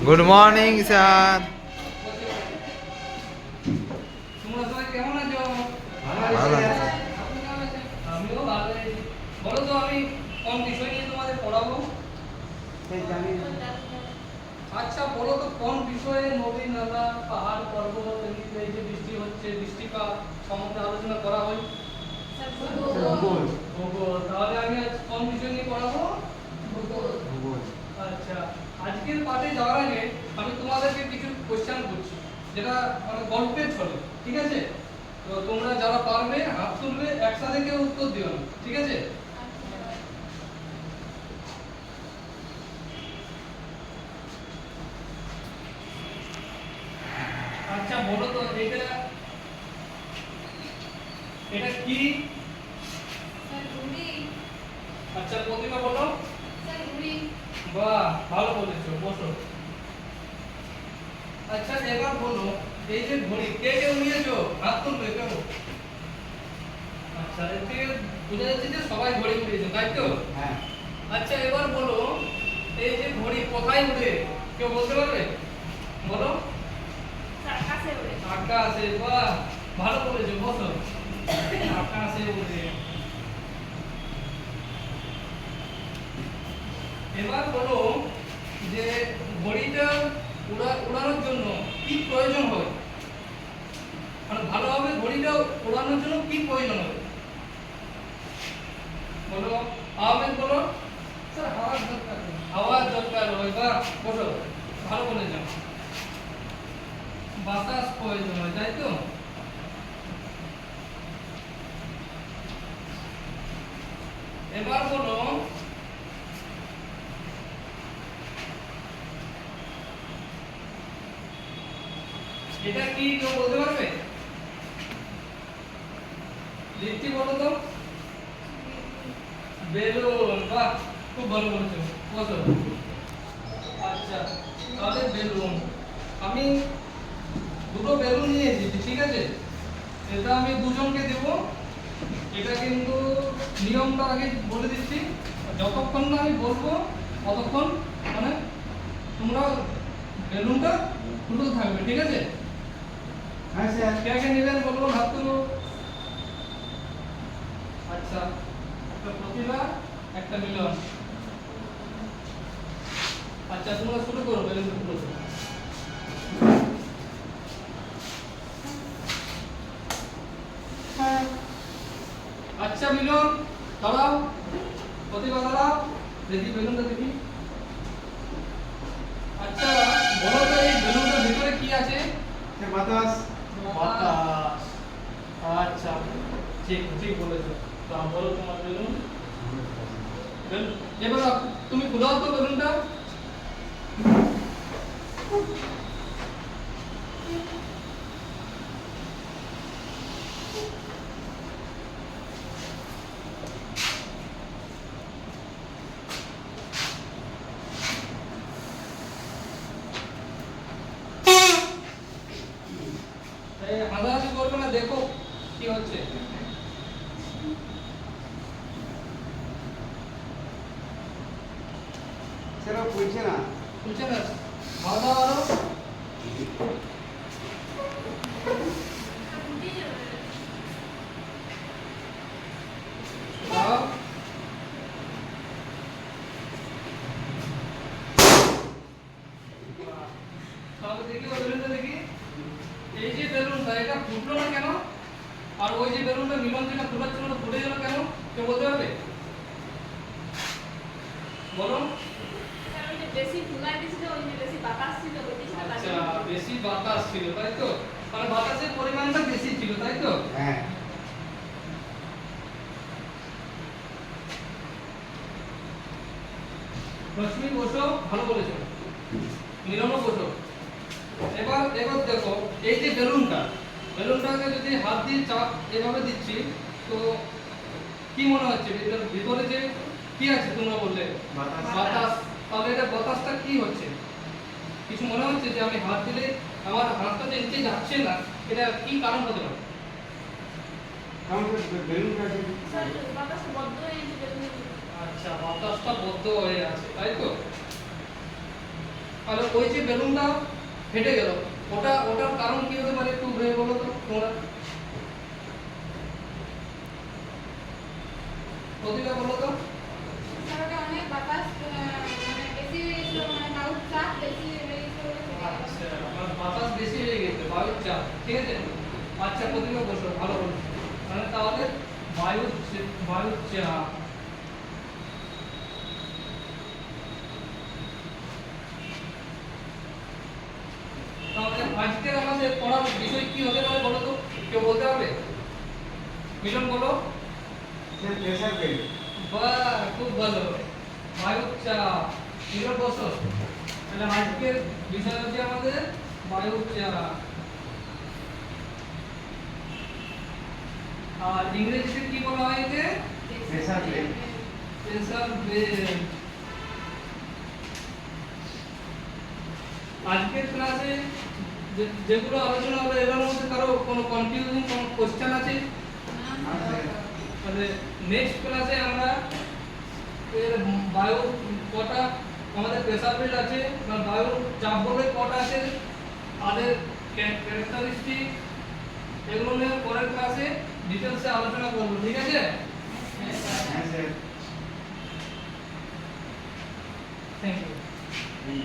Good morning sir. তোমরা সবাই কেমন আছো? ভালো আছি। আমিও ভালো আছি। বলো তো আমি কোন বিষয় নিয়ে তোমাদের পড়াবো? আচ্ছা বলো তো কোন বিষয়ে নদী নালা পাহাড় পর্বত এই যে বৃষ্টি হচ্ছে বৃষ্টিপাত সম্বন্ধে আলোচনা করা হয়? ভূগোল। তাহলে আমি আজ কোন বিষয় নিয়ে পড়াবো? ভূগোল। আচ্ছা আজকের পাঠে যাওয়ার আগে আমি তোমাদেরকে কিছু কোশ্চেন করছি, যেটা মানে গল্পের ছলে, ঠিক আছে? তো তোমরা যারা পারবে হাত তুলবে, একসাথে কেউ উত্তর দিও না, ঠিক আছে? আচ্ছা বলো তো এটা এটা কি? আচ্ছা প্রতিমা বলো। বাহ ভালো বলেছো, বসো। আচ্ছা এবার বলো, এই যে ঘড়ি কে কে নিয়েছো? হাত তুলবে কেউ? আচ্ছা এর থেকে বোঝা যাচ্ছে যে সবাই ঘড়ি উড়িয়েছে, তাই তো? হ্যাঁ। আচ্ছা এবার বলো, এই যে ঘড়ি কোথায় উড়ে কেউ বলতে পারবে? বলো। আকাশে। বাহ ভালো বলেছো, বসো। আকাশে উড়ে। এবার বলো যে ঘড়িটা উড়ানোর জন্য কি প্রয়োজন হয়, মানে ভালোভাবে ঘড়িটা উড়ানোর জন্য কি প্রয়োজন হয়? বলো আহমেদ, বলো। স্যার হাওয়ার দরকার হয়। বা বলো, ভালো বলেছো। বাতাস প্রয়োজন হয়, তাই তো? এবার বলো এটা কি কেউ বলতে পারবে? দীপ্তি বলো তো। বেলুন। বাহ খুব ভালো বলেছো, বসো। আচ্ছা তাহলে বেলুন, আমি দুটো বেলুন নিয়ে এসেছি, ঠিক আছে? এটা আমি দুজনকে দেব। এটা কিন্তু নিয়মটা আগে বলে দিচ্ছি, যতক্ষণ না আমি বলবো ততক্ষণ মানে তোমরা বেলুনটা দুটো থাকবে, ঠিক আছে? হ্যাঁ স্যার। কে কে নেবেন বলবো, হাত তুলো। আচ্ছা একটা প্রতিভা, একটা মিলন। আচ্ছা তোমরা শুরু করো, বেলুনটা তুলো। আচ্ছা মিলন দাঁড়াও, প্রতিভা দাঁড়াও, দেখি বেলুনটা দেখি। আচ্ছা বলো তো এই বেলুনটার ভিতরে কি আছে? বাতাস। বাতাস। আচ্ছা ঠিক ঠিক বলেছো। তো বলো তোমার বেলুন। এবার তুমি খুলাও তো বেলুনটা। হাসাহাসি করবে না, দেখো কি হচ্ছে। সেটা বুঝছে না। বুঝছে না? খাওয়া দাওয়া আরো খাও। তাহলে দেখি ওই বেলুনটা দেখি। এই যে বেলুনটা এটা ফুটলো না কেন? আর ওই যে বেলুনটা মিলন যেটা ফুটাচ্ছিল ওটা ফুটে গেল কেন? কেউ বলতে পারবে? বলো। আচ্ছা বেশি বাতাস ছিল, তাই তো? মানে বাতাসের পরিমাণটা বেশি ছিল, তাই তো? হ্যাঁ। রশ্মি বসো, ভালো বলেছো। মিলনও বসো। এবার এবার দেখো, এই যে বেলুনটাকে যদি হাত দিয়ে চাপ এভাবে দিচ্ছি, তো কি মনে হচ্ছে এটার ভিতরে যে কি আছে তোমরা বললে? বাতাস। তাহলে এটা বাতাসটা কি হচ্ছে? কিছু মনে হচ্ছে যে আমি হাত দিলে আমার হাতটা যে নিচে যাচ্ছে না, এটা কি কারণ হতে পারে? আচ্ছা বাতাসটা বদ্ধ হয়ে আছে, তাই তো? তাহলে ওই যে বেলুনটা ফেটে গেল, ওটার কারণ কি হতে পারে একটু ভেবে বলো তো তোমরা। প্রতিটা বলো তো। ওটা অনেক বাতাস মানে বেশি হয়ে গেছিল, মানে বায়ুর চাপ বেশি হয়ে গেছিল বলে ফেটে গেল। আচ্ছা, আমার বাতাস বেশি হয়ে গেছে, বায়ুর চাপ, ঠিক আছে। আচ্ছা, প্রতিটা বসো, ভালো বলো। মানে তাহলে বায়ুর চাপ, তাহলে আজকের আমাদের পড়ার বিষয় কি হতে পারে বলো তো, কেউ বলতে পারবে? মিলন বলো। Sir pressure belt. বাহ, খুব ভালো, বায়ুর চাপ। মিলন বসো। তাহলে আজকের বিষয় হচ্ছে আমাদের বায়ুর চাপ। আর ইংরেজিতে কি বলা হয় একে? Pressure belt. Pressure belt. আজকের ক্লাসে যেগুলো আলোচনা হলো এর মধ্যে কারো কোনো কনফিউজিং কোনো কোশ্চেন আছে? তাহলে নেক্সট ক্লাসে আমরা এর বায়ু কটা আমাদের প্রেসার বেল্ট আছে বা বায়ু চাপ বলে কটা আছে, তাদের ক্যারেক্টারিস্টিক, এগুলো নিয়ে পরের ক্লাসে ডিটেলসে আলোচনা করব, ঠিক আছে? হ্যাঁ স্যার। Thank you. হুম।